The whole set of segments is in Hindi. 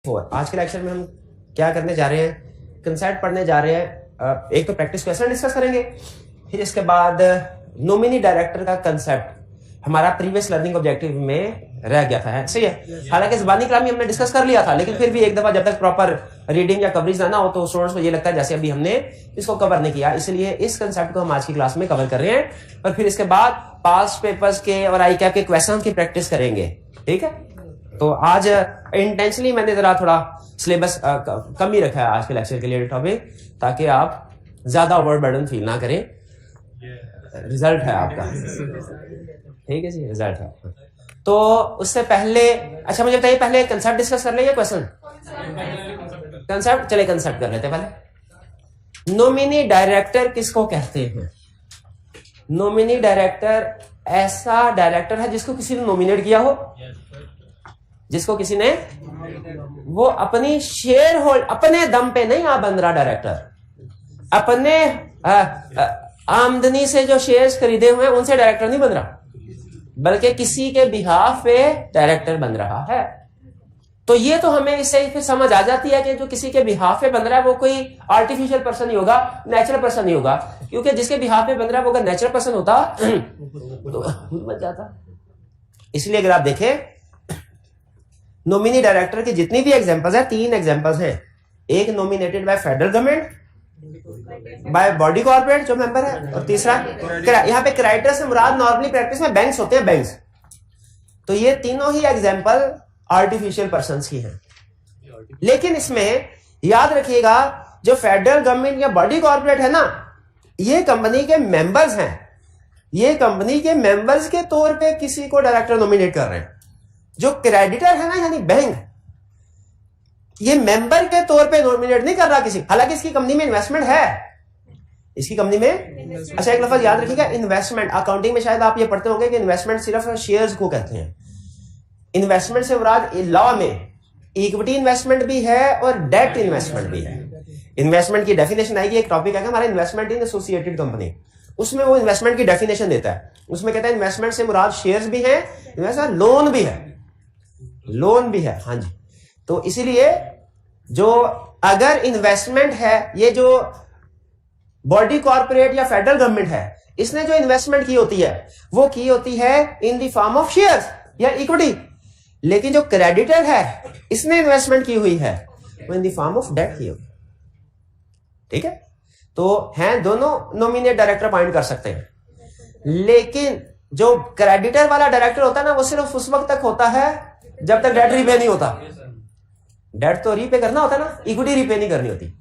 आज के लेक्चर में हम क्या करने जा रहे हैं, कंसेप्ट पढ़ने जा रहे हैं। एक तो प्रैक्टिस क्वेश्चन डिस्कस करेंगे, फिर इसके बाद नॉमिनी डायरेक्टर का कंसेप्ट हमारा प्रीवियस लर्निंग ऑब्जेक्टिव में रह गया था, सही है। हालांकि ज़बानी कलामी हमने डिस्कस कर लिया था, लेकिन फिर भी एक दफा जब तक प्रॉपर रीडिंग या कवरेज ना हो तो स्टूडेंट्स को ये लगता है जैसे अभी हमने इसको कवर नहीं किया, इसलिए इस कंसेप्ट को हम आज की क्लास में कवर कर रहे हैं। और फिर इसके बाद पास्ट पेपर्स के और आई कैप के क्वेश्चन की प्रैक्टिस करेंगे, ठीक है। तो आज इंटेंशनली मैंने जरा थोड़ा सिलेबस कम ही रखा है आज के लेक्चर के लिए टॉपिक, ताकि आप ज्यादा ओवरबर्डन फील ना करें। रिजल्ट है आपका, ठीक है जी, रिजल्ट है। तो उससे पहले अच्छा मुझे बताइए, पहले कंसेप्ट डिस्कस कर लेंगे क्वेश्चन कंसेप्ट, चले कंसेप्ट कर लेते हैं पहले। नॉमिनी डायरेक्टर किसको कहते हैं? नॉमिनी डायरेक्टर ऐसा डायरेक्टर है जिसको किसी ने नॉमिनेट किया हो, जिसको किसी ने, वो अपनी शेयर होल्ड अपने दम पे नहीं आ बन रहा डायरेक्टर, अपने आमदनी से जो शेयर्स खरीदे हुए हैं उनसे डायरेक्टर नहीं बन रहा, बल्कि किसी के बिहाफ पे डायरेक्टर बन रहा है। तो ये तो हमें इससे फिर समझ आ जाती है कि जो किसी के बिहाफ पे बन रहा है वो कोई आर्टिफिशियल पर्सन नहीं होगा, नेचुरल पर्सन नहीं होगा, क्योंकि जिसके बिहाफ पे बन रहा है वो अगर नेचुरल पर्सन होता तो खुद बच जाता। इसलिए अगर आप देखें नॉमिनी डायरेक्टर की जितनी भी एग्जांपल्स है, 3 एग्जांपल्स हैं। एक nominated by federal government, by body corporate जो मेंबर है, और तीसरा यहाँ पे क्राइटेरिया से मुराद नॉर्मली प्रैक्टिस में बैंक्स होते हैं, बैंक्स। तो ये तीनों ही एग्जांपल आर्टिफिशियल पर्संस की हैं। लेकिन इसमें याद रखिएगा जो फेडरल गवर्नमेंट या बॉडी कॉर्पोरेट है ना, ये कंपनी के मेंबर्स हैं, ये कंपनी के मेंबर्स के तौर पे किसी को डायरेक्टर नॉमिनेट कर रहे हैं। जो क्रेडिटर है ना, यानी बैंक, ये मेंबर के तौर पे नॉमिनेट नहीं कर रहा किसी, हालांकि इसकी कंपनी में इन्वेस्टमेंट है, इसकी कंपनी में। अच्छा एक लफ्ज याद रखिएगा, इन्वेस्टमेंट। अकाउंटिंग में शायद आप ये पढ़ते होंगे कि इन्वेस्टमेंट सिर्फ शेयर्स को कहते हैं। इन्वेस्टमेंट से मुराद लॉ में इक्विटी इन्वेस्टमेंट भी है और डेट इन्वेस्टमेंट भी है। इन्वेस्टमेंट की डेफिनेशन आएगी, एक टॉपिक है हमारा इन्वेस्टमेंट इन एसोसिएटेड कंपनी, उसमें वो इन्वेस्टमेंट की डेफिनेशन देता है। उसमें कहता है इन्वेस्टमेंट से मुराद शेयर्स भी है, लोन भी है, लोन भी है, हाँ जी। तो इसीलिए जो अगर इन्वेस्टमेंट है, ये जो बॉडी कॉर्पोरेट या फेडरल गवर्नमेंट है, इसने जो इन्वेस्टमेंट की होती है वो की होती है इन द फॉर्म ऑफ शेयर्स या इक्विटी। लेकिन जो क्रेडिटर है इसने इन्वेस्टमेंट की हुई है वो in the form of date की होगी, ठीक है। तो हैं दोनों नॉमिनेट डायरेक्टर अपॉइंट कर सकते हैं, लेकिन जो क्रेडिटर वाला डायरेक्टर होता है ना, वो सिर्फ उस वक्त तक होता है जब तक डेट रीपे नहीं होता। डेट तो रीपे करना होता है ना, इक्विटी रीपे नहीं करनी होती।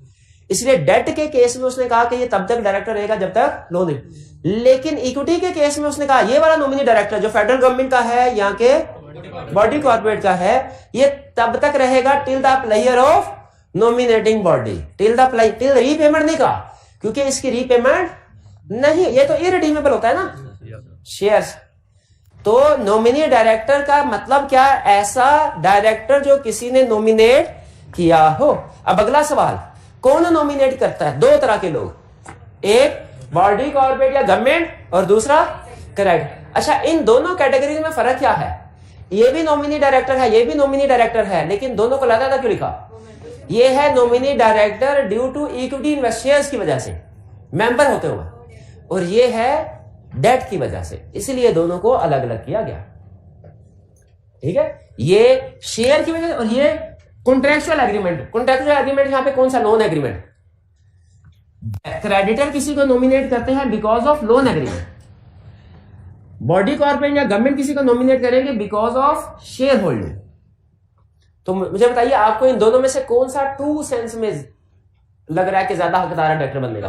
इसलिए डेट के केस में उसने कहा कि ये तब तक डायरेक्टर रहेगा जब तक लोन नहीं। लेकिन इक्विटी के केस में उसने कहा ये वाला नॉमिनी डायरेक्टर जो फेडरल गवर्नमेंट का है, यहाँ के बॉडी कॉर्पोरेट का है, ये तब तक रहेगा till the player of nominating body, till repayment नहीं कहा, क्योंकि इसकी रीपेमेंट नहीं, ये तो इरिडीमेबल होता है ना शेयर्स। तो नॉमिनी डायरेक्टर का मतलब क्या? ऐसा डायरेक्टर जो किसी ने नॉमिनेट किया हो। अब अगला सवाल, कौन नॉमिनेट करता है? 2 तरह के लोग, एक बॉडी कॉर्पोरेट या गवर्नमेंट और दूसरा क्रेडिटर। अच्छा इन दोनों कैटेगरी में फर्क क्या है? ये भी नॉमिनी डायरेक्टर है, ये भी नॉमिनी डायरेक्टर है, लेकिन दोनों को अलग-अलग क्यों लिखा? ये है nominee director due to equity investors की वजह से, मेंबर होते हुए, और ये है डेट की वजह से, इसलिए दोनों को अलग अलग किया गया, ठीक है। ये शेयर की वजह से, और ये कॉन्ट्रैक्चुअल एग्रीमेंट। कॉन्ट्रैक्चुअल एग्रीमेंट यहां पे कौन सा? Loan agreement. क्रेडिटर किसी को नॉमिनेट करते हैं because of loan agreement, body corporate या गवर्नमेंट किसी को नॉमिनेट करेंगे बिकॉज ऑफ शेयर होल्डिंग। तो मुझे बताइए आपको इन दोनों में से कौन सा ट्रू सेंस में लग रहा है कि ज्यादा हकदार है डायरेक्टर बनने का?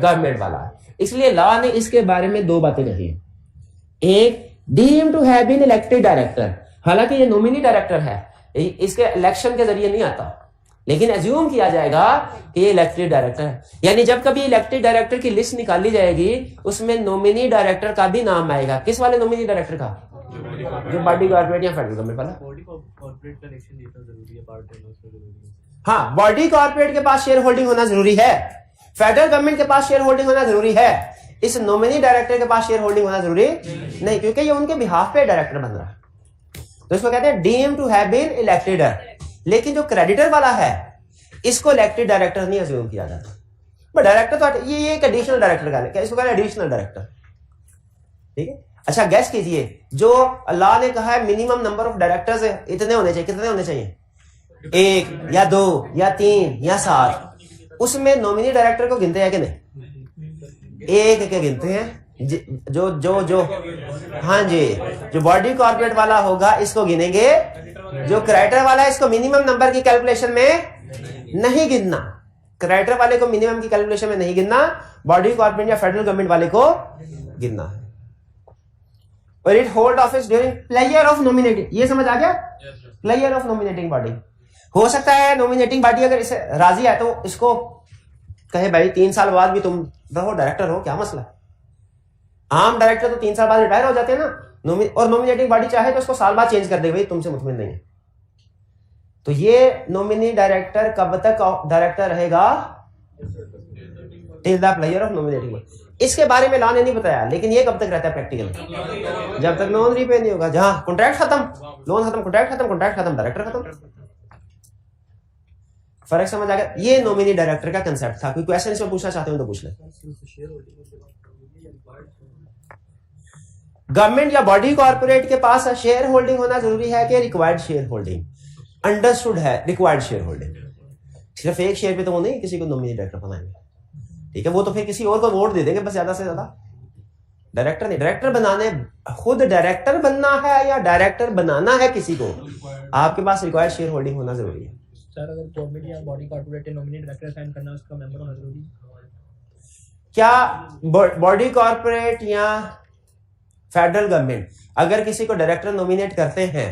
गवर्नमेंट वाला। इसलिए लॉ ने इसके बारे में 2 बातें कही। एक, deem to have been elected director, हालांकि ये नॉमिनी डायरेक्टर है, इसके इलेक्शन के जरिए नहीं आता, लेकिन एज्यूम किया जाएगा कि ये इलेक्टेड डायरेक्टर है। यानी जब कभी इलेक्टेड डायरेक्टर की लिस्ट निकाली जाएगी उसमें नॉमिनी डायरेक्टर का भी नाम आएगा। किस वाले नॉमिनी डायरेक्टर का? जो बॉडी कॉर्पोरेट या फेडरल गवर्नमेंट वाला। हाँ, बॉडी कॉर्पोरेट के पास शेयर होल्डिंग होना जरूरी है, फेडरल गवर्नमेंट के पास शेयर होल्डिंग होना जरूरी है, इस नॉमिनी डायरेक्टर के पास शेयर होल्डिंग होना जरूरी नहीं, क्योंकि ये उनके बिहाफ पे डायरेक्टर बन रहा है। तो इसको कहते हैं deem to have been elected, लेकिन जो क्रेडिटर वाला है इसको इलेक्टेड डायरेक्टर नहीं अज्यूम किया जाता। बट डायरेक्टर तो ये एक एडिशनल डायरेक्टर का है, इसको कहते हैं एडिशनल डायरेक्टर। ठीक है, अच्छा गैस कीजिए, जो अल्लाह ने कहा है मिनिमम नंबर ऑफ डायरेक्टर्स इतने होने चाहिए, कितने होने चाहिए? 1 या 2 या 3 या 7, उसमें नॉमिनी डायरेक्टर को गिनते हैं कि नहीं? एक के गिनते हैं। जो जो जो हाँ जी, जो बॉडी कॉर्पोरेट वाला होगा इसको गिनेंगे, जो क्राइटर वाला है इसको मिनिमम नंबर की कैलकुलेशन में नहीं गिनना। क्राइटर वाले को मिनिमम की कैलकुलेशन में नहीं गिनना, बॉडी कॉर्पोरेट या फेडरल गवर्नमेंट वाले को गिनना है। और it hold office during player of nominating, ये समझ आ गया? Player of nominating body. हो सकता है नॉमिनेटिंग बॉडी अगर इसे राजी है तो इसको कहे भाई 3 साल बाद भी तुम रहो डायरेक्टर हो, क्या मसला है? आम डायरेक्टर तो 3 साल बाद रिटायर हो जाते हैं ना, और नॉमिनेटिंग बॉडी चाहे तो उसको साल बाद चेंज कर दे, भाई तुमसे मुतमिन नहीं है। तो ये नॉमिनी डायरेक्टर कब तक डायरेक्टर रहेगा? Till the player of nominating body. इसके बारे में लॉ ने नहीं बताया, लेकिन ये कब तक रहता है प्रैक्टिकल? जब तक लोन रीपे नहीं होगा, जहां कॉन्ट्रैक्ट खत्म, लोन खत्म, कॉन्ट्रैक्ट खत्म, कॉन्ट्रैक्ट खत्म, डायरेक्टर खत्म। फर्क समझ आ गया? ये नॉमिनी डायरेक्टर का कंसेप्ट था। कोई क्वेश्चन इसमें पूछना चाहते हो तो पूछ ले। गवर्नमेंट या बॉडी कॉर्पोरेट के पास शेयर होल्डिंग होना जरूरी है कि रिक्वायर्ड शेयर होल्डिंग? अंडरस्टूड है, रिक्वायर्ड शेयर होल्डिंग। सिर्फ एक शेयर पे तो वो नहीं किसी को नॉमिनी डायरेक्टर बनाएंगे, ठीक है? वो तो फिर किसी और को वोट दे देंगे बस, ज्यादा से ज्यादा। डायरेक्टर नहीं, डायरेक्टर बनाने, खुद डायरेक्टर बनना है या डायरेक्टर बनाना है किसी को, आपके पास रिक्वायर्ड शेयर होल्डिंग होना जरूरी है। सर अगर गवर्नमेंट या body corporate nominee director sign करना, उसका मेंबर होना जरूरी है क्या? बॉडी कॉर्पोरेट या फेडरल गवर्नमेंट अगर किसी को डायरेक्टर नॉमिनेट करते हैं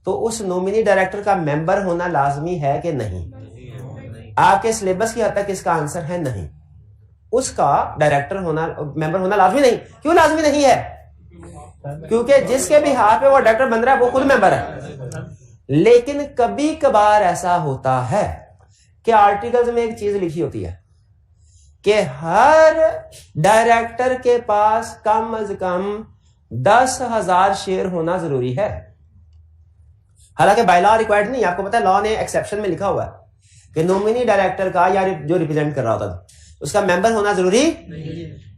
तो उस नॉमिनी डायरेक्टर का मेंबर होना लाजमी है कि नहीं? आपके सिलेबस की हद तक इसका आंसर है नहीं। उसका डायरेक्टर होना, मेंबर होना लाजमी नहीं। क्यों लाजमी नहीं है? क्योंकि जिसके भी हाथ में वो डायरेक्टर बन रहा है वो खुद मेंबर है। लेकिन कभी कभार ऐसा होता है कि आर्टिकल्स में एक चीज लिखी होती है कि हर डायरेक्टर के पास कम अज कम 10,000 शेयर होना जरूरी है। हालांकि बाय लॉ रिक्वायर्ड नहीं, आपको पता है लॉ ने एक्सेप्शन में लिखा हुआ है कि नॉमिनी डायरेक्टर का या जो रिप्रेजेंट कर रहा होता था उसका मेंबर होना जरूरी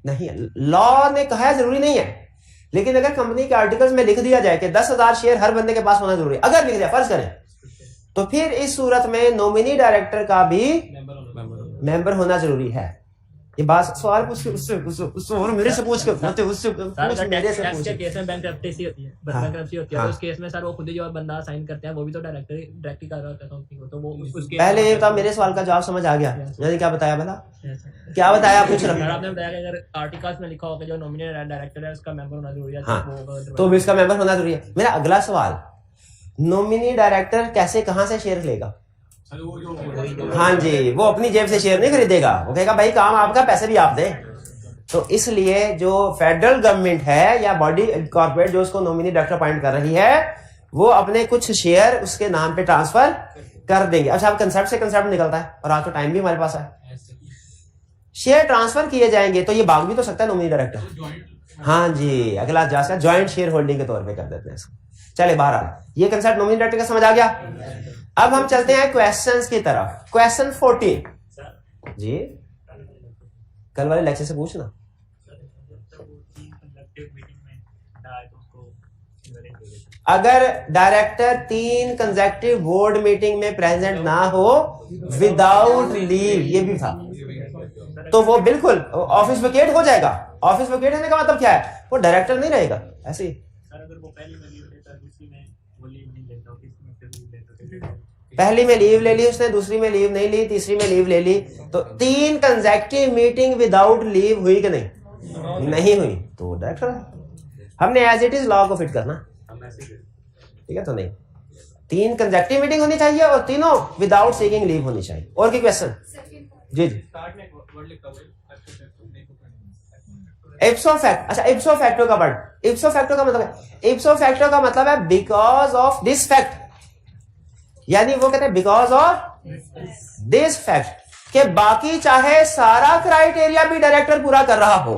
नहीं है। लॉ ने कहा है जरूरी नहीं है, लेकिन अगर कंपनी के आर्टिकल्स में लिख दिया जाए कि 10,000 शेयर हर बंदे के पास होना जरूरी है, अगर लिख दिया फर्ज करें, तो फिर इस सूरत में नॉमिनी डायरेक्टर का भी मेंबर होना जरूरी है। ये बात सवाल पूछ के उससे और मेरे से पूछ के उससे पूछ मेरे से पूछ के केस में बैंकरप्सी होती है, बैंकरप्सी होती है, तो उस केस में सर वो खुद ही जो बंदा साइन करते हैं वो भी तो डायरेक्टली कर रहा है, तो वो उसके पहले ये तो मेरे सवाल का जवाब समझ आ गया। मैंने क्या बताया भला? क्या बताया? पूछ रहा हूं। आपने बताया कि अगर आर्टिकल्स में लिखा होगा जो नॉमिनी डायरेक्टर है उसका मेंबर होना जरूरी है, तो इसका मेंबर होना जरूरी है। मेरा अगला सवाल, नॉमिनी डायरेक्टर कैसे कहां से शेयर लेगा? हाँ जी, वो अपनी जेब से शेयर नहीं खरीदेगा, वो कहेगा भाई काम आपका, पैसे भी आप दें। तो इसलिए जो फेडरल गवर्नमेंट है या बॉडी कॉर्पोरेट जो उसको नॉमिनी डायरेक्टर अपॉइंट कर रही है, वो अपने कुछ शेयर उसके नाम पे ट्रांसफर कर देंगे। अच्छा, अब कंसेप्ट से कंसेप्ट निकलता है और आज तो टाइम भी हमारे पास है। शेयर ट्रांसफर किए जाएंगे तो ये भाग भी तो सकता है नॉमिनी डायरेक्टर। हाँ जी, अगला जाएगा ज्वाइंट शेयर होल्डिंग के तौर पे कर देते हैं इसको। चले बहरहाल ये कंसेप्ट नॉमिनी डायरेक्टर का समझ आ गया। अब हम चलते हैं क्वेश्चंस की तरफ। क्वेश्चन 14 जी, कल वाले लेक्चर से पूछना। अगर डायरेक्टर 3 कंसेक्यूटिव बोर्ड मीटिंग में प्रेजेंट ना हो विदाउट लीव, ये भी था, तो वो बिल्कुल ऑफिस वेकेट हो जाएगा। ऑफिस वेकेट होने का मतलब क्या है? वो डायरेक्टर नहीं रहेगा। ऐसे ही पहली में लीव ले ली उसने, दूसरी में लीव नहीं ली, तीसरी में लीव ले ली, तो 3 कंसेक्यूटिव मीटिंग विदाउट लीव हुई कि नहीं? नहीं हुई, तो डायरेक्टर है। हमने एज इट इज लॉ को फिट करना, ठीक है? तो नहीं, 3 कंसेक्यूटिव मीटिंग होनी चाहिए और तीनों विदाउट सीकिंग लीव होनी चाहिए। और की क्वेश्चन? जी जी, इप्सो फैक्ट। अच्छा, इप्सो फैक्टो का वर्ड, इप्सो फैक्टो का मतलब है, इप्सो फैक्टो का मतलब है बिकॉज ऑफ दिस फैक्ट, यानी वो कहते हैं बिकॉज ऑफ दिस फैक्ट कि बाकी चाहे सारा क्राइटेरिया भी डायरेक्टर पूरा कर रहा हो,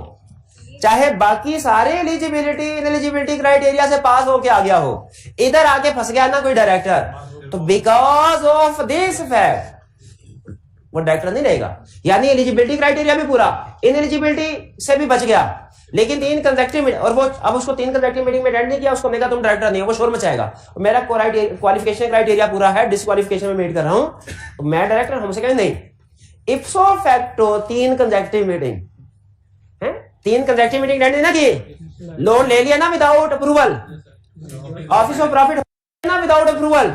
चाहे बाकी सारे एलिजिबिलिटी इनएलिजिबिलिटी क्राइटेरिया से पास होके आ गया हो, इधर आके फंस गया ना कोई डायरेक्टर, तो बिकॉज ऑफ दिस फैक्ट वो डायरेक्टर नहीं रहेगा। यानी एलिजिबिलिटी क्राइटेरिया भी पूरा, इनएलिजिबिलिटी से भी बच गया, लेकिन 3 कंसेक्टिव मीटिंग, और वो अब उसको 3 कंसेक्टिव मीटिंग में अटेंड नहीं किया, उसको मैंने कहा तुम डायरेक्टर नहीं हो, वो शोर मचाएगा। मेरा क्वालिफिकेशन क्राइटेरिया पूरा है, डिसक्वालिफिकेशन में मीट कर रहा हूं, तो मैं डायरेक्टर, हमसे कहें नहीं। इप्सो फैक्टो 3 कंसेक्टिव मीटिंग है, 3 कंसेक्टिव मीटिंग अटेंड ना की, लोन ले लिया ना without approval, office of profit ना विदाउट अप्रूवल,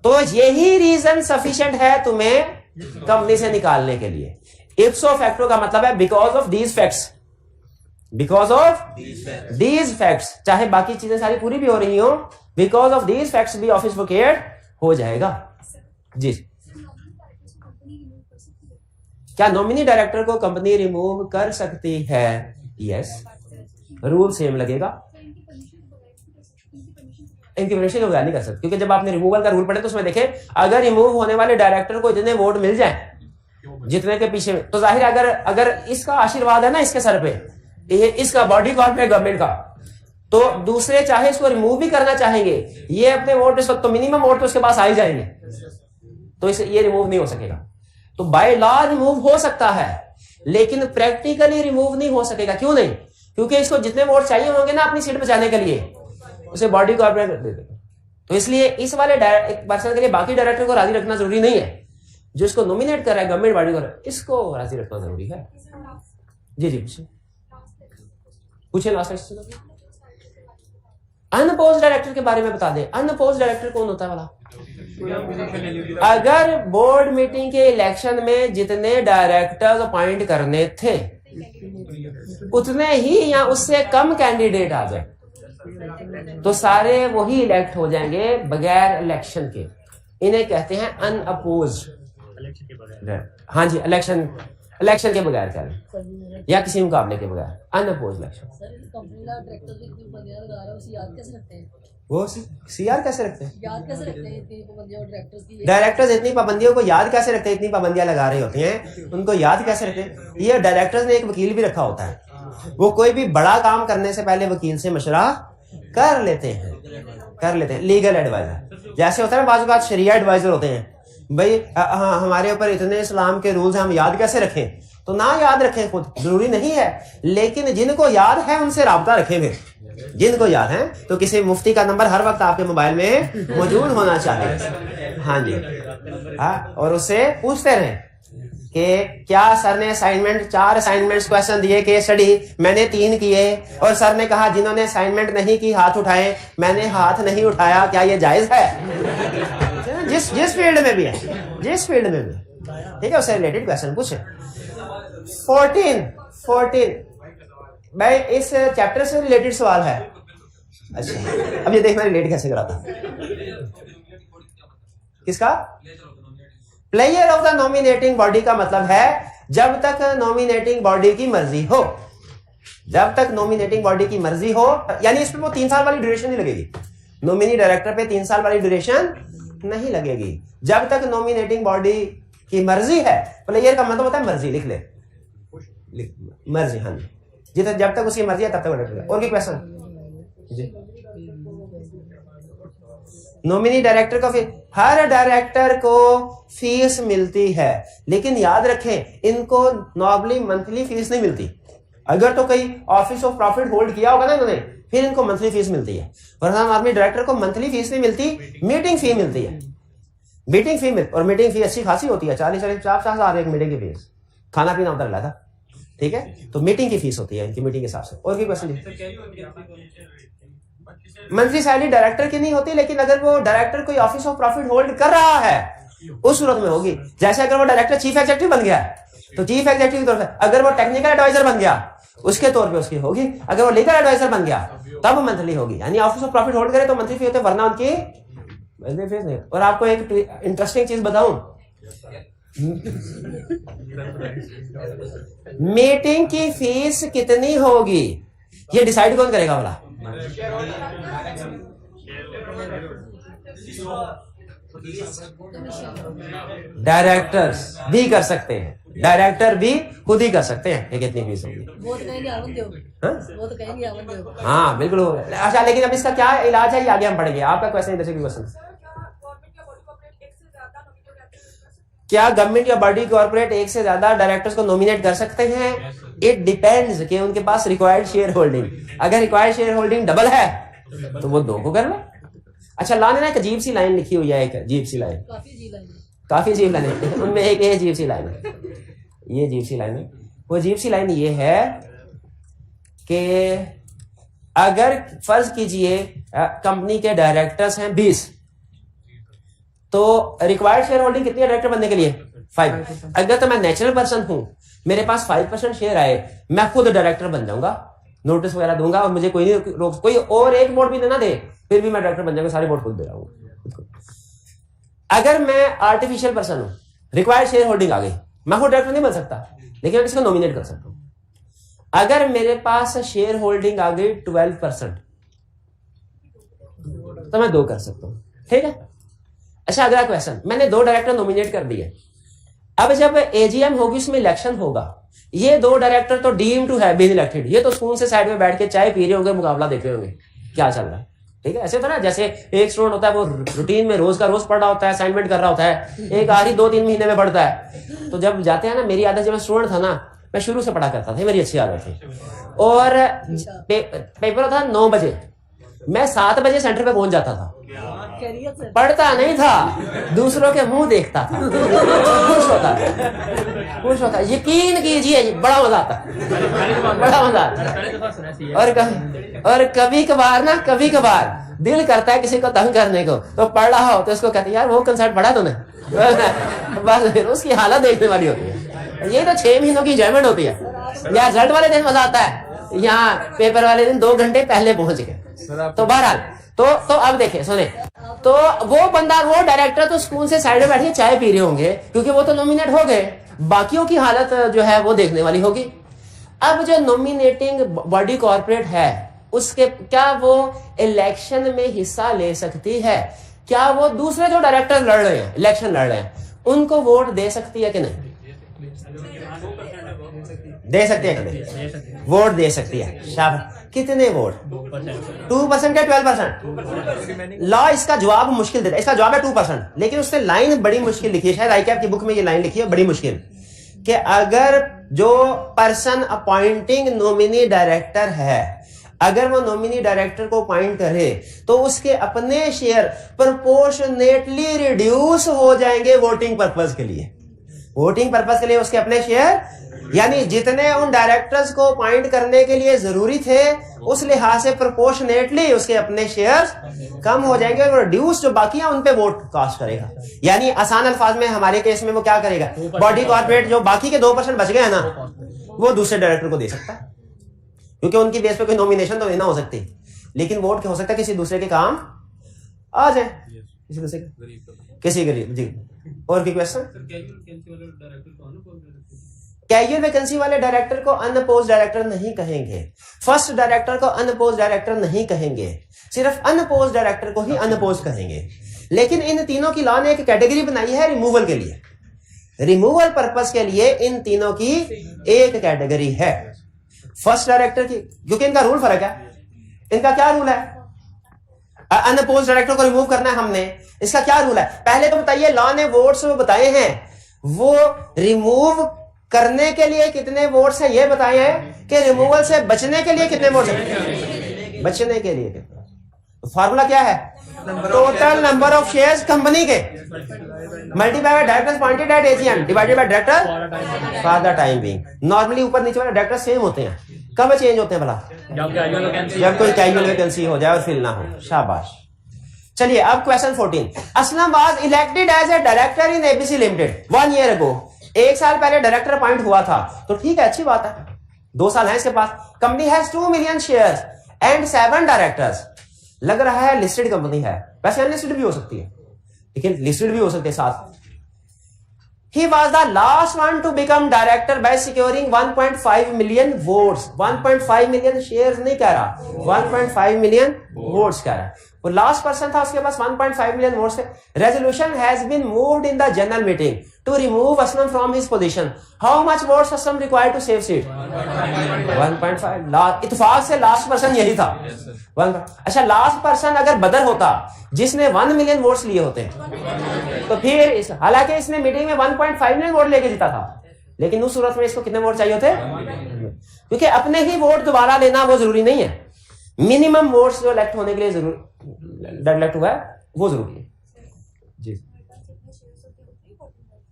तो यही रीजन सफिशिएंट है तुम्हें कंपनी से निकालने के लिए। इप्सो फैक्टो का मतलब है because of these facts, because of these facts, चाहे बाकी चीजें सारी पूरी भी हो रही हो, बिकॉज ऑफ दीज फैक्ट्स भी ऑफिस वेकेट हो जाएगा। जी, क्या नॉमिनी डायरेक्टर को कंपनी रिमूव कर सकती है? यस, रूल सेम लगेगा। इनकी परमिशन के बगैर नहीं कर सकते, क्योंकि जब आपने रिमूवल का रूल पढ़े तो उसमें देखे, अगर रिमूव होने वाले डायरेक्टर को इतने वोट मिल जाए जितने के पीछे में, तो जाहिर अगर इसका आशीर्वाद है ना इसके सर पे, ये इसका बॉडी कॉर्प है गवर्नमेंट का, तो दूसरे चाहे इसको रिमूव भी करना चाहेंगे, ये अपने वोट इस वक्त तो मिनिमम वोट तो उसके पास आ ही जाएंगे, तो इसे ये रिमूव नहीं हो सकेगा। तो बाय लॉ रिमूव हो सकता है, लेकिन प्रैक्टिकली रिमूव नहीं हो सकेगा। क्यों नहीं? क्योंकि इसको जितने वोट चाहिए होंगे ना अपनी सीट बचाने के लिए, उसे बॉडी कॉर्पोरेट दे देगा। तो इसलिए इस वाले एक पर्सन के लिए बाकी डायरेक्टर को राजी रखना जरूरी नहीं है, जो इसको नॉमिनेट कर रहा है गवर्नमेंट बॉडी को, इसको राजी रखना जरूरी है। जी जी पूछिए लास्ट। अनअपोज्ड डायरेक्टर के बारे में बता दें। अनअपोज्ड डायरेक्टर कौन होता है वाला? अगर बोर्ड मीटिंग के इलेक्शन में जितने डायरेक्टर्स अपॉइंट करने थे उतने ही या उससे कम कैंडिडेट आ जाए तो सारे वही इलेक्ट हो जाएंगे बगैर इलेक्शन के। इन्हें कहते हैं अनअपोज्ड। हाँ जी, इलेक्शन के बगैर कह रहे या किसी मुकाबले के बगैर अनअपोज्ड इलेक्शन। वो सीआर कैसे रखते हैं? डायरेक्टर्स इतनी पाबंदियों को याद कैसे रखते हैं? इतनी पाबंदियां लगा रहे होते हैं, उनको याद कैसे रखते हैं? ये डायरेक्टर्स ने एक वकील भी रखा होता है, वो कोई भी बड़ा काम करने से पहले वकील से मशवरा कर लेते हैं लीगल एडवाइजर। जैसे होता है ना बाज़ औक़ात शरिया एडवाइजर होते हैं, भाई हाँ हमारे ऊपर इतने इस्लाम के रूल्स हैं, हम याद कैसे रखें? तो ना याद रखें, खुद जरूरी नहीं है, लेकिन जिनको याद है उनसे राब्ता रखें। फिर जिनको याद है तो किसी मुफ्ती का नंबर हर वक्त आपके मोबाइल में मौजूद होना चाहिए। हाँ जी, हाँ, और उससे पूछते रहें कि क्या सर ने असाइनमेंट 4 असाइनमेंट्स क्वेश्चन दिए, केस स्टडी मैंने 3 किए, और सर ने कहा जिन्होंने असाइनमेंट नहीं की हाथ उठाएं, मैंने हाथ नहीं उठाया, क्या ये जायज है? जिस फील्ड में भी है, जिस फील्ड में भी, ठीक है, उससे रिलेटेड क्वेश्चन पूछे। 14 भाई इस चैप्टर से रिलेटेड सवाल है। अच्छा, अब ये देखना रिलेट कैसे कराता। किसका? Player of the nominating body का मतलब है जब तक नॉमिनेटिंग बॉडी की मर्जी हो, जब तक नॉमिनेटिंग बॉडी की मर्जी हो, यानी इसमें वो 3 साल वाली ड्यूरेशन नहीं लगेगी। नॉमिनी डायरेक्टर पे 3 साल वाली ड्यूरेशन नहीं लगेगी जब तक नॉमिनेटिंग बॉडी की मर्जी है। प्लेयर का मतलब होता है मर्जी, लिख ले मर्जी। हाँ जी, जितने जब तक उसकी मर्जी है तब तक डायरेक्टर। और कोई क्वेश्चन जी? नॉमिनी डायरेक्टर को हर डायरेक्टर को फीस मिलती है, लेकिन याद रखें इनको नॉर्मली मंथली फीस नहीं मिलती। अगर तो कई ऑफिस ऑफ प्रॉफिट होल्ड किया होगा ना इन्होंने, फिर इनको मंथली फीस मिलती है, वरना नॉर्मली डायरेक्टर को मंथली फीस नहीं मिलती, मीटिंग फी मिलती है। मीटिंग फी और मीटिंग फी अच्छी खासी होती है, 40-50 हजार एक मीटिंग की फीस, खाना पीना उधर लगा, ठीक है। तो मीटिंग की फीस होती है इनकी मीटिंग के हिसाब से। और भी क्वेश्चन? मंथली सैलरी डायरेक्टर की नहीं होती, लेकिन अगर वो डायरेक्टर कोई ऑफिस ऑफ प्रॉफिट होल्ड कर रहा है उस सूरत में होगी। जैसे अगर वो डायरेक्टर चीफ एग्जीक्यूटिव बन गया तो चीफ एग्जीक्यूटिव के तौर पर, अगर वो टेक्निकल एडवाइजर बन गया उसके तौर पे उसकी होगी, अगर वो लीगल एडवाइजर बन गया तब मंथली होगी। यानी ऑफिस ऑफ प्रॉफिट होल्ड करे तो मंथली फी होते, वरना उनकी मंथली फीस नहीं। और आपको एक इंटरेस्टिंग चीज बताऊं, मीटिंग की फीस कितनी होगी ये डिसाइड कौन करेगा बोला? डायरेक्टर्स भी कर सकते हैं, डायरेक्टर भी खुद ही कर सकते हैं। कितनी फीस होगी वो तो कहेंगे हाँ बिल्कुल। अच्छा, लेकिन अब इसका क्या इलाज है ये आगे हम पढ़ेंगे। आपका क्वेश्चन इधर से क्वेश्चन क्या गवर्नमेंट या बॉडी कॉर्पोरेट एक से ज्यादा डायरेक्टर्स को नॉमिनेट कर सकते हैं? इट डिपेंड्स कि उनके पास रिक्वायर्ड शेयर होल्डिंग, अगर रिक्वायर्ड शेयर होल्डिंग डबल है तो वो 2 को कर ले। अच्छा, लॉ ने ना एक अजीब सी लाइन लिखी हुई है, एक अजीब सी लाइन, काफी अजीब लाइन है, उनमें एक अजीब सी लाइन है, ये अजीब सी लाइन है। वो अजीब सी लाइन ये है कि अगर फर्ज कीजिए कंपनी के डायरेक्टर्स हैं 20, तो रिक्वायर्ड शेयर होल्डिंग कितनी है डायरेक्टर बनने के लिए? 5। अगर तो मैं नेचुरल पर्सन हूं, मेरे पास 5% शेयर आए, मैं खुद डायरेक्टर बन जाऊंगा, नोटिस वगैरह दूंगा और मुझे कोई नहीं रोक, कोई और एक वोट भी देना दे फिर भी मैं डायरेक्टर बन जाऊंगा, सारे वोट खुद दे रहा हूं। अगर मैं आर्टिफिशियल पर्सन हूं, रिक्वायर्ड शेयर होल्डिंग आ गई, मैं खुद डायरेक्टर नहीं बन सकता, लेकिन मैं किसी को नॉमिनेट कर सकता हूं। अगर मेरे पास शेयर होल्डिंग आ गई 12%, तो मैं 2 कर सकता हूं, ठीक है। अच्छा, अगला क्वेश्चन, मैंने 2 डायरेक्टर नॉमिनेट कर दिए, अब जब एजीएम होगी उसमें इलेक्शन होगा, ये 2 डायरेक्टर तो deem to have been elected, ये तो स्कूल से साइड में बैठ के चाय पी रहे होंगे, मुकाबला देख रहे होंगे क्या चल रहा है, ठीक है। ऐसे तो ना जैसे एक स्टूडेंट होता है वो रूटीन में रोज का रोज पढ़ रहा होता है, असाइनमेंट कर रहा होता है, एक आखिरी 2-3 महीने में पढ़ता है। तो जब जाते हैं ना, मेरी आदत, जब मैं स्टूडेंट था ना, मैं शुरू से पढ़ा करता था, मेरी अच्छी आदत थी, और पेपर था 9 बजे, मैं 7 बजे सेंटर पे पहुंच जाता था, पढ़ता नहीं था, दूसरों के मुंह देखता था, खुश होता। यकीन कीजिए बड़ा मजा आता, बड़ा मजा आता। और कभी कभार दिल करता है किसी को तंग करने को, तो पढ़ रहा हो तो उसको कहते यार वो कंसर्ट पढ़ा तूने, बस फिर उसकी हालत देखने वाली होती है। ये तो 6 महीनों की एंजॉयमेंट होती है। यार रिजल्ट वाले दिन मजा आता है, यहाँ पेपर वाले दिन 2 घंटे पहले पहुंच गए। तो बहरहाल तो अब देखिए, सुने, तो वो बंदा, वो डायरेक्टर तो स्कूल से साइड में बैठे चाय पी रहे होंगे, क्योंकि वो तो नॉमिनेट हो गए, बाकियों की हालत जो है वो देखने वाली होगी। अब जो नॉमिनेटिंग बॉडी कॉर्पोरेट है, उसके क्या वो इलेक्शन में हिस्सा ले सकती है? क्या वो दूसरे जो डायरेक्टर लड़ रहे हैं, इलेक्शन लड़ रहे हैं, उनको वोट दे सकती है कि नहीं? दे सकती है कि नहीं? वोट दे सकती है। शाबाश। कितने वोट? 2% या 12%? लॉ इसका जवाब मुश्किल देता है, इसका जवाब है 2%, लेकिन उसने लाइन बड़ी मुश्किल लिखी है, शायद आईकैप की बुक में ये लाइन लिखी है बड़ी मुश्किल, कि अगर जो पर्सन अपॉइंटिंग नॉमिनी डायरेक्टर है, अगर वो नॉमिनी डायरेक्टर को अपॉइंट करे, तो उसके अपने शेयर प्रोपोर्शनेटली रिड्यूस हो जाएंगे वोटिंग पर्पस के लिए। वोटिंग पर्पस के लिए उसके अपने शेयर, यानी जितने उन डायरेक्टर्स को अपॉइंट करने के लिए जरूरी थे, उस लिहाज से प्रोपोर्शनेटली उसके अपने शेयर्स कम हो जाएंगे, और रिड्यूस जो बाकी है उन पे वोट कास्ट करेगा। यानी आसान अल्फाज में हमारे केस में वो क्या करेगा, बॉडी कॉर्पोरेट जो बाकी के 2% बच गए हैं ना, वो दूसरे डायरेक्टर को दे सकता है, क्योंकि उनकी बेस पे कोई नॉमिनेशन तो नहीं ना हो सकती, लेकिन वोट क्या हो सकता है, किसी दूसरे के काम आ जाए, किसी दूसरे किसी गरीब। जी, और कोई क्वेश्चन? कैजुअल वैकेंसी वाले डायरेक्टर को अनअपोज्ड डायरेक्टर नहीं कहेंगे, फर्स्ट डायरेक्टर को अनअपोज्ड डायरेक्टर नहीं कहेंगे, सिर्फ अनअपोज्ड डायरेक्टर को ही अनअपोज्ड कहेंगे। लेकिन इन तीनों की लॉ ने एक कैटेगरी बनाई है रिमूवल के लिए, रिमूवल पर्पस के लिए इन तीनों की एक कैटेगरी है फर्स्ट डायरेक्टर की, क्योंकि इनका रूल फर्क है। इनका क्या रूल है? अनअपोज्ड डायरेक्टर को रिमूव करना है हमने, इसका क्या रूल है? पहले तो बताइए, लॉ ने वोट्स बताए हैं, वो रिमूव करने के लिए कितने वोट्स हैं ये बताए हैं, कि रिमूवल से बचने के लिए कितने वोट्स हैं, बचने के लिए कितना। फार्मूला क्या है? Total number of shares company के multiply by directors appointed at AGM divided by director for the time being. Normally ऊपर नीचे वाले डायरेक्टर सेम होते हैं, कब चेंज होते हैं भला? जब कोई कैजुअल वैकेंसी हो जाए और फिल ना हो। शाबाश। चलिए अब question 14। Aslam was elected as a director in ABC limited 1 year ago. 1 साल पहले डायरेक्टर अपॉइंट हुआ था, तो ठीक है, अच्छी बात है, 2 साल है इसके पास। Company has 2 million shares and 7 directors. लग रहा है लिस्टेड कंपनी है, वैसे अनलिस्टेड भी हो सकती है, लेकिन लिस्टेड भी हो सकते हैं साथ। He was the last one to become director by securing 1.5 million votes. 1.5 million shares नहीं कह रहा, 1.5 million वोट्स कह रहा है। वो लास्ट पर्सन था, उसके पास 1.5 मिलियन वोट्स थे। Resolution has been moved in the general meeting to remove Aslam from his position. How much votes Aslam required to save seat? 1.5। इत्तेफाक से लास्ट पर्सन यही था। अच्छा, लास्ट पर्सन अगर बदर होता जिसने 1 मिलियन वोट्स लिए होते तो फिर हालांकि इसने मीटिंग में 1.5 मिलियन वोट लेके जीता था, लेकिन उस सूरत में इसको कितने वोट चाहिए होते? क्योंकि अपने ही वोट दोबारा लेना वो जरूरी नहीं है। मिनिमम वोट्स जो इलेक्ट होने के लिए इलेक्ट हुआ है वो जरूरी है जी।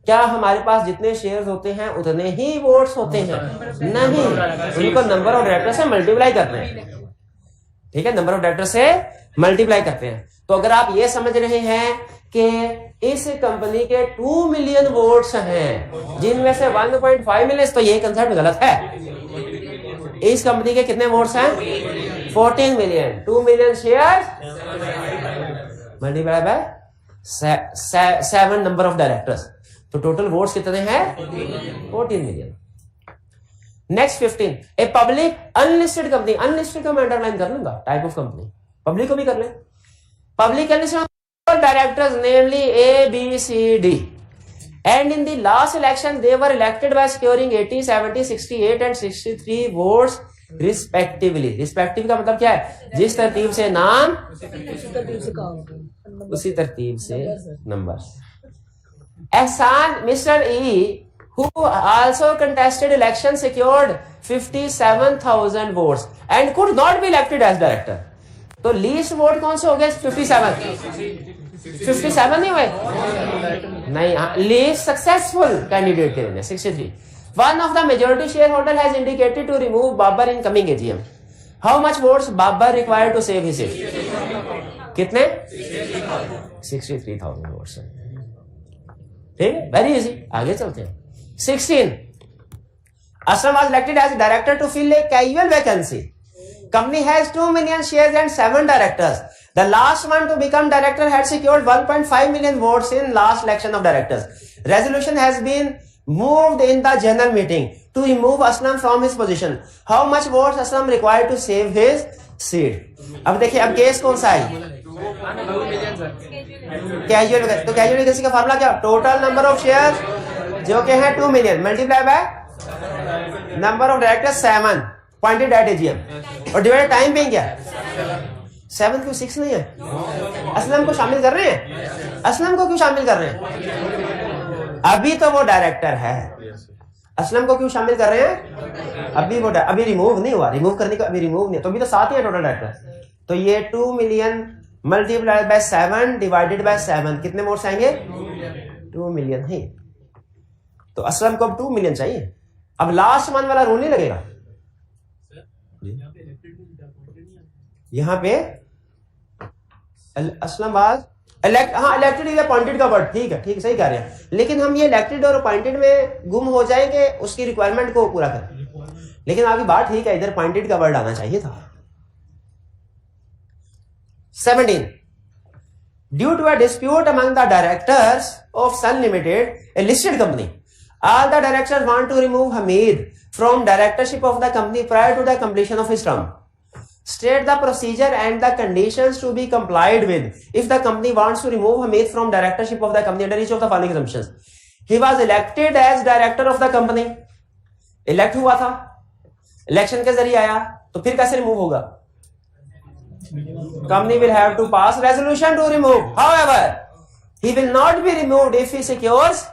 क्या हमारे पास जितने शेयर्स होते हैं उतने ही वोट्स होते हैं? नहीं, उनको नंबर ऑफ डायरेक्टर से मल्टीप्लाई करते हैं। ठीक है, नंबर ऑफ डायरेक्टर से मल्टीप्लाई करते हैं। तो अगर आप ये समझ रहे हैं कि इस कंपनी के 2 मिलियन वोट्स हैं जिनमें से 1.5 मिलियन, तो ये कंसेप्ट गलत है। इस कंपनी के कितने वोट्स हैं? 14 million. 2 million share multiply by 7 number of directors, तो टोटल वोट्स कितने हैं? 14 million. Next 15, a public unlisted company. Unlisted को मैं अंडरलाइन कर लूंगा, टाइप ऑफ कंपनी। पब्लिक को भी कर ले। Public unlisted directors namely A, B, C, D, and in the last election they were elected by securing 80, 70, 68 and 63 votes respectively. Respective का मतलब क्या है? जिस तरतीब से नाम उसी तरतीब से नंबर। एहसान mister E, who also contested election, secured 57,000 votes and could not be elected as director. तो लीस्ट वोट कौन से हो गए? 57 नहीं हुए? नहीं, लीस्ट सक्सेसफुल कैंडिडेट के लिए 63। One of the majority share holder has indicated to remove Babar in coming AGM। How much votes Babar required to save his seat? कितने? 63,000 वोट्स। ठीक है, वेरी इजी। आगे चलते हैं। 16, Aslam was elected as director to fill a casual vacancy. Company has 2 million shares and 7 directors. The last one to become director had secured 1.5 million votes in last election of directors. Resolution has been moved in the general meeting to remove Aslam from his position. How much votes Aslam required to save his seat? अब देखिए, अब केस कौन सा है? कैजुअल। तो कैजुअल वैकेंसी का फार्मूला क्या? टोटल नंबर ऑफ शेयर जो के हैं 2 million multiply by number of director 7 pointed eight AGM और डिवाइड टाइम पे क्या? 7 क्यों 6 नहीं है? असलम को शामिल कर रहे हैं। असलम को क्यों शामिल कर रहे हैं? अभी तो वो डायरेक्टर है। असलम को क्यों शामिल कर रहे हैं? अभी रिमूव नहीं हुआ। रिमूव करने का अभी रिमूव नहीं, तो अभी तो 7 ही है टोटल डायरेक्टर। तो ये 2 million multiplied by 7 divided by 7 कितने वोट्स आएंगे? 2 मिलियन ही। तो असलम को अब 2 मिलियन चाहिए। अब लास्ट वन वाला रूल नहीं लगेगा। यहां पे Aslam was elected is appointed का वर्ड ठीक है, सही कह रहे हैं। लेकिन हम ये इलेक्टेड और अपॉइंटेड में गुम हो जाएंगे उसकी रिक्वायरमेंट को पूरा कर। लेकिन आपकी बात ठीक है, इधर अपॉइंटेड का वर्ड आना चाहिए था। 17, due to a dispute among the directors of Sun limited, a listed company, all the directors want to remove Hamid from directorship of the company prior to the completion of his term. State the procedure and the conditions to be complied with if the company wants to remove Hamid from directorship of the company under each of the following assumptions. He was elected as director of the company. Elect हुआ था, election के जरिए आया, तो फिर कैसे remove होगा? Company will have to pass resolution to remove. However, he will not be removed if he secures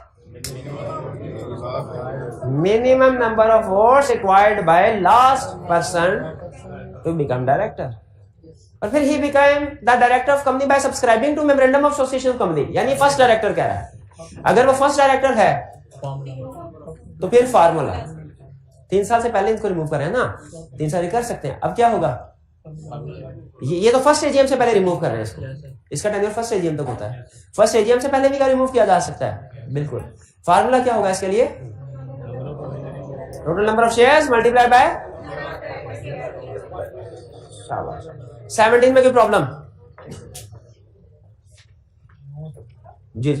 minimum number of votes required by last person to become director. और फिर he became the director of company by subscribing to memorandum of association of company. यानी फर्स्ट डायरेक्टर कह रहा है। अगर वो फर्स्ट डायरेक्टर है तो फिर फार्मूला 3 साल से पहले इनको रिमूव कर रहे हैं ना, 3 साल कर सकते हैं। अब क्या होगा? ये तो फर्स्ट AGM से पहले रिमूव कर रहे हैं इसको। इसका टेन्योर फर्स्ट AGM तक होता है। फर्स्ट AGM से पहले भी क्या रिमूव किया जा सकता है? बिल्कुल। फार्मूला क्या होगा इसके लिए? Total number of shares multiply by 17 में कोई प्रॉब्लम? जी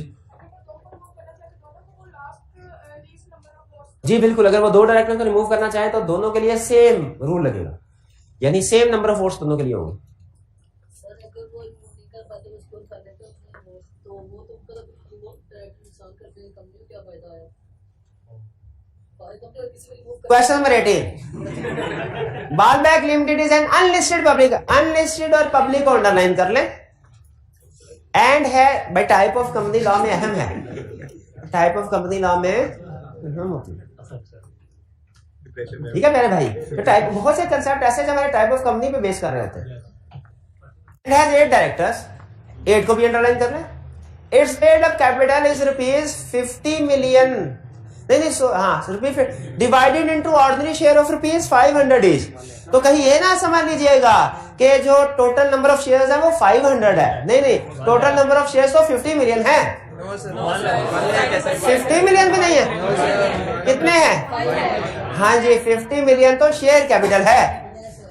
जी बिल्कुल। अगर वो 2 डायरेक्टर को रिमूव करना चाहे तो दोनों के लिए सेम रूल लगेगा, यानी सेम नंबर ऑफ वोट्स दोनों के लिए होंगे। क्वेश्चन नंबर 18, बालबैक limited is an unlisted public, unlisted और पब्लिक को अंडरलाइन कर ले, एंड है by type of company law में अहम है, टाइप ऑफ कंपनी लॉ में अहम होती है, ठीक है मेरे भाई। तो टाइप बहुत से कंसेप्ट ऐसे जो हमारे टाइप ऑफ कंपनी पे बेस कर रहे होते हैं। इट हैज 8 डायरेक्टर्स, 8 को भी अंडरलाइन कर ले। It's paid up capital is ₹50 million, नहीं रुपये divided into ordinary share of ₹500 each. तो कहीं ये ना समझ लीजिएगा कि जो टोटल नंबर ऑफ शेयर्स है वो 500 है, नहीं, टोटल नंबर ऑफ शेयर्स तो 50 मिलियन है। 50 मिलियन भी नहीं है, कितने हैं? हाँ जी, 50 मिलियन तो शेयर कैपिटल है।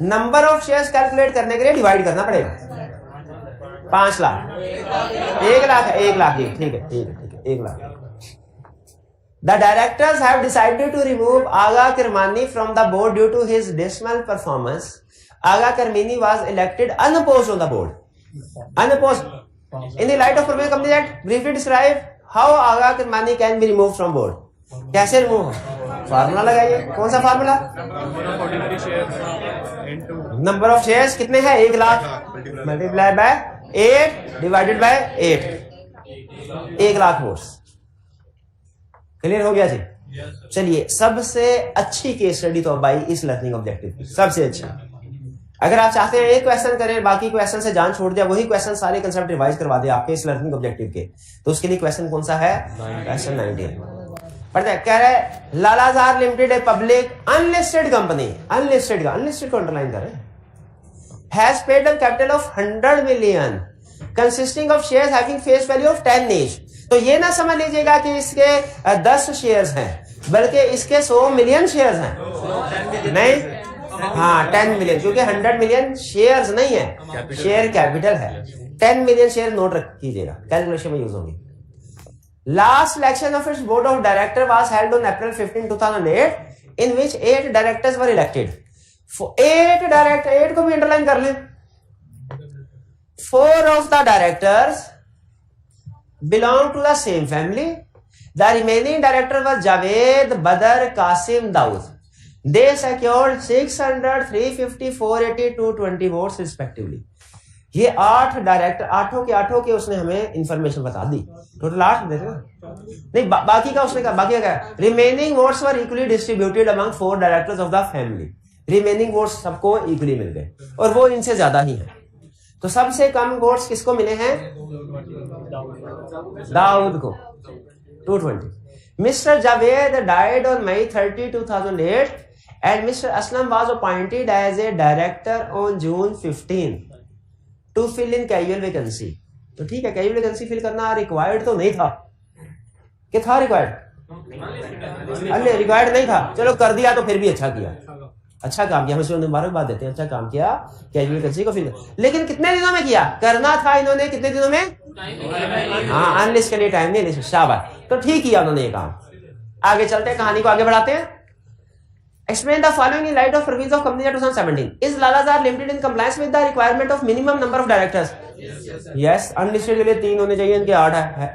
नंबर ऑफ शेयर्स कैलकुलेट करने के लिए डिवाइड करना पड़ेगा। 5 लाख, 1 लाख है, 1 लाख, ठीक है 1 lakh. The directors have decided to remove Aga Kirmani from the board due to his dismal performance. Aga Kirmani was elected unopposed on the board. Unopposed. In the light of Public Companies Act, briefly describe how Aga Kirmani can be removed from board. कैसे रिमूव हो? फार्मूला लगाइए। कौन सा फार्मूला? नंबर ऑफ शेयर्स कितने हैं? 1 lakh multiply by 8 divided by 8, 1 lakh votes. Clear हो गया जी? चलिए, सबसे अच्छी केस स्टडी तो भाई इस लर्निंग ऑब्जेक्टिव की सबसे अच्छा। अगर आप चाहते हैं एक क्वेश्चन करें, बाकी क्वेश्चन से जान छोड़ दिया, वही क्वेश्चन सारे कंसेप्ट रिवाइज करवा दे आपके इस लर्निंग ऑब्जेक्टिव के, तो उसके लिए क्वेश्चन कौन सा है? क्वेश्चन 19 पढ़ते हैं। कह रहे हैं Lalazar limited a public unlisted company, unlisted का अनलिस्टेड को अंडरलाइन करें, has paid a capital of 100 million consisting of shares having face value of 10 each. तो ये ना समझ लीजिएगा कि इसके 10 शेयर्स हैं, बल्कि इसके 100 मिलियन शेयर्स हैं। नहीं, हाँ 10 मिलियन, क्योंकि 100 मिलियन शेयर्स नहीं है, शेयर कैपिटल है। 10 मिलियन शेयर नोट रख कीजिएगा, कैलकुलेशन में यूज होंगे। Last election of its board of director was held on April 15, 2008, in which 8 directors were elected. 8 director, 8 को भी अंडरलाइन कर लें। 4 of the directors belong to the same family. The remaining director was Javed, Badr, Qasim, Daud. They secured 600, 350, 480, 220 votes respectively. ये 8 डायरेक्टर, आठों के उसने हमें इंफॉर्मेशन बता दी। टोटल 8 देते ना, नहीं बाकी का उसने कहा, बाकी का remaining votes were equally distributed among 4 directors of the family. Remaining votes सबको इक्वली मिल गए और वो इनसे ज्यादा ही है। तो सबसे कम वोट्स किसको मिले हैं? दाऊद को, 220। Mister Javed died on May 30, 2008 and mister Aslam was appointed as a director on June 15 to fill in casual vacancy. तो ठीक है, कैजुअल वैकेंसी फिल करना रिक्वायर्ड तो नहीं था, कि था रिक्वायर्ड? अरे रिक्वायर्ड नहीं था, चलो कर दिया तो फिर भी अच्छा किया, अच्छा काम किया, हम इसमें मुबारकबाद देते हैं, अच्छा काम किया, कैजुअल वैकेंसी को फिल। लेकिन कितने दिनों में किया? करना था इन्होंने कितने दिनों में? हाँ, अनलिस्ट के लिए टाइम नहीं, लिस्ट, शाबाश। तो ठीक किया उन्होंने ये काम। आगे चलते हैं, कहानी को आगे बढ़ाते हैं। Explain the following in light of provisions of Companies Act 2017. Is Lalazar Limited in compliance with the requirement of minimum number of directors? Yes. Unlisted के लिए 3 होने चाहिए, इनके 8 है।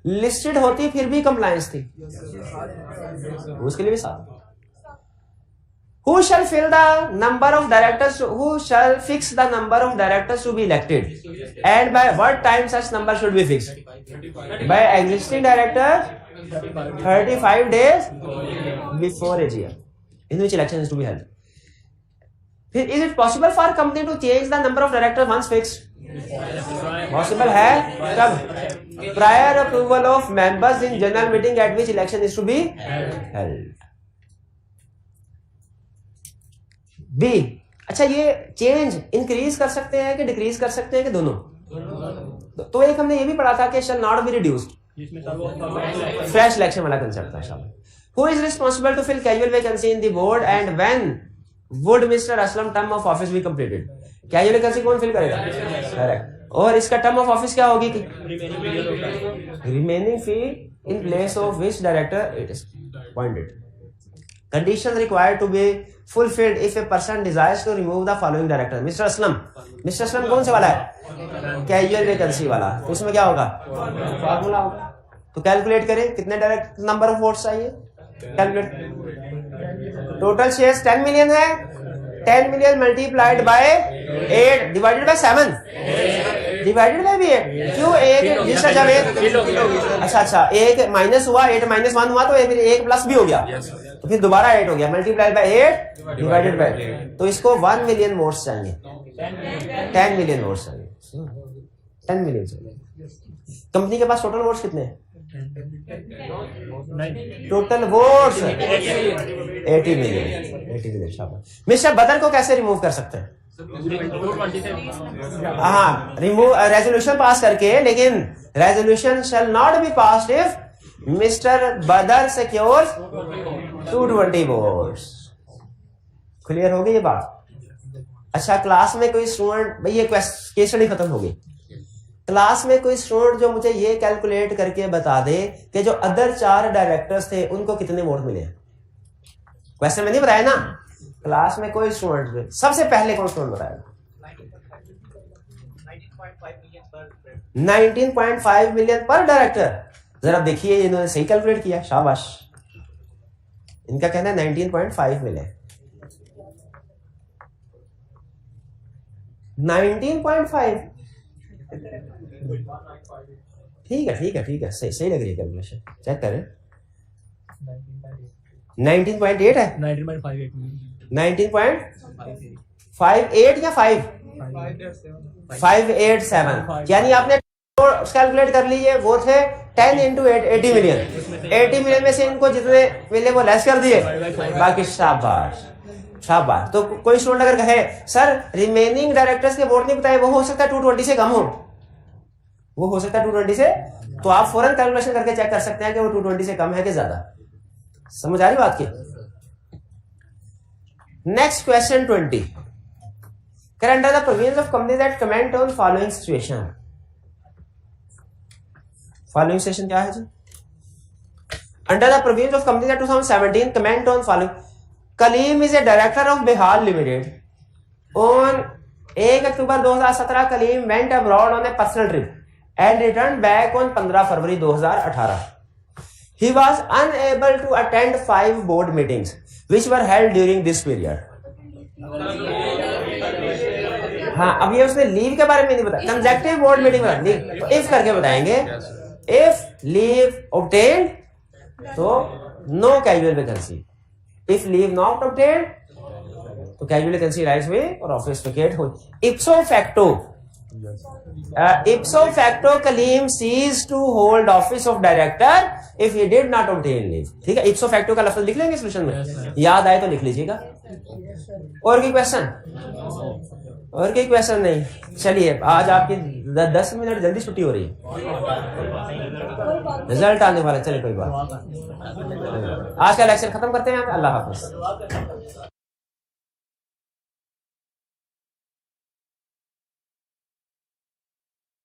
लिस्टेड होती फिर भी कंप्लायंस थी, उसके लिए भी 7। Who shall fill the number of directors? Who shall fix the number of directors to be elected? And by what time such number should be fixed? By existing director 35 days before AGM, in which election is to be held. Is it possible for company to change the number of directors once fixed? Possible है कब? Prior approval of members in general meeting at which election is to be held. B. अच्छा, ये चेंज इंक्रीज कर सकते हैं कि डिक्रीज कर सकते हैं कि दोनों? तो एक हमने ये भी पढ़ा था कि shall not be reduced, fresh election वाला कंसेप्ट था शायद। Who is responsible to fill casual vacancy in the board and when would Mr. Aslam term of office be completed? Casual vacancy कौन फिल करेगा? करेक्ट। और इसका टर्म ऑफ ऑफिस क्या होगी? Remaining fee in place of which director it is appointed. Conditions required to be fulfilled if a person desires to remove the following director. Mr. Aslam, Mr. Aslam कौन से वाला है? कैजुअल वैकेंसी वाला। तो उसमें क्या होगा? फार्मूला होगा। तो कैलकुलेट करें कितने डायरेक्ट नंबर ऑफ वोट्स चाहिए, कैलकुलेट। टोटल शेयर्स 10 मिलियन है, 10 million multiplied by 8 divided by 7 divided by 8। क्यों एक जिसका जब एक अच्छा एक माइनस हुआ, 8 माइनस 1 हुआ, तो फिर एक प्लस भी हो गया, तो फिर दोबारा 8 हो गया, मल्टीप्लाइड बाय 8 डिवाइडेड बाय 8। तो इसको 1 मिलियन वोट्स चाहिए, 10 मिलियन वोट्स चाहिए, 10 मिलियन चाहिए। कंपनी के पास टोटल वोट्स कितने हैं? Total votes 80 million. शाबाश। मिस्टर बदर को कैसे रिमूव कर सकते हैं? हाँ, रिमूव रेजोल्यूशन पास करके, लेकिन resolution shall not be passed if mister बदर सिक्योर्स 220 वोट्स। क्लियर हो गई ये बात? अच्छा, क्लास में कोई स्टूडेंट, भाई ये केस स्टडी खत्म हो गई, क्लास में कोई स्टूडेंट जो मुझे ये कैलकुलेट करके बता दे कि जो अदर 4 डायरेक्टर्स थे उनको कितने वोट मिले। क्वेश्चन में नहीं बताया ना, क्लास में कोई स्टूडेंट, सबसे पहले कौन स्टूडेंट बताएगा? 19.5 मिलियन पर डायरेक्टर। जरा देखिए, इन्होंने सही कैलकुलेट किया, शाबाश। इनका कहना है 19.5 मिलियन। 19.5 ठीक है, सही लग रही है कैलकुलेशन। चेक करें, 19.8 है, 19.58 या 587, यानी आपने कैलकुलेट कर लीजिए। वो थे 10 इंटू 80 मिलियन। 80 मिलियन में से इनको जितने मिले वो लेस कर दिए, बाकी शाबाश। तो कोई स्टूडेंट अगर कहे सर रिमेनिंग डायरेक्टर्स के वोट नहीं बताए, वो हो सकता है 220 से कम हो, वो हो सकता है 220 से, तो आप फौरन कैलकुलेशन करके चेक कर सकते हैं कि वो 220 से कम है कि ज्यादा। समझ आ रही बात की? Next question 20। Under the provisions of company that comment on following situation. Following situation क्या है जी? Under the provisions of company that 2017 comment on following. Kaleem is a director of Bihar limited. On 1 October 2017 Kaleem went abroad on a personal trip and returned back on 15 February 2018. He was unable to attend 5 board meetings which were held during this period. हाँ, अब ये उसने लीव के बारे में नहीं बताया, कंसेक्टिव बोर्ड मीटिंग में लीव, तो इफ करके बताएंगे। इफ लीव obtained तो no casual vacancy, if leave not obtained तो casual vacancy राइज हुई और ऑफिस वेकेट हुई। ipso facto Kaleem ceased to hold office of director if he did not obtain leave। ठीक है, ipso facto का लफ्ज लिख लेंगे सोल्यूशन में, याद आए तो लिख लीजिएगा। और कोई क्वेश्चन? और कोई क्वेश्चन नहीं? चलिए, आज आपकी 10 मिनट जल्दी छुट्टी हो रही है, रिजल्ट आने वाला। चलिए कोई बात, आज का लेक्चर खत्म करते हैं। अल्लाह हाफिज।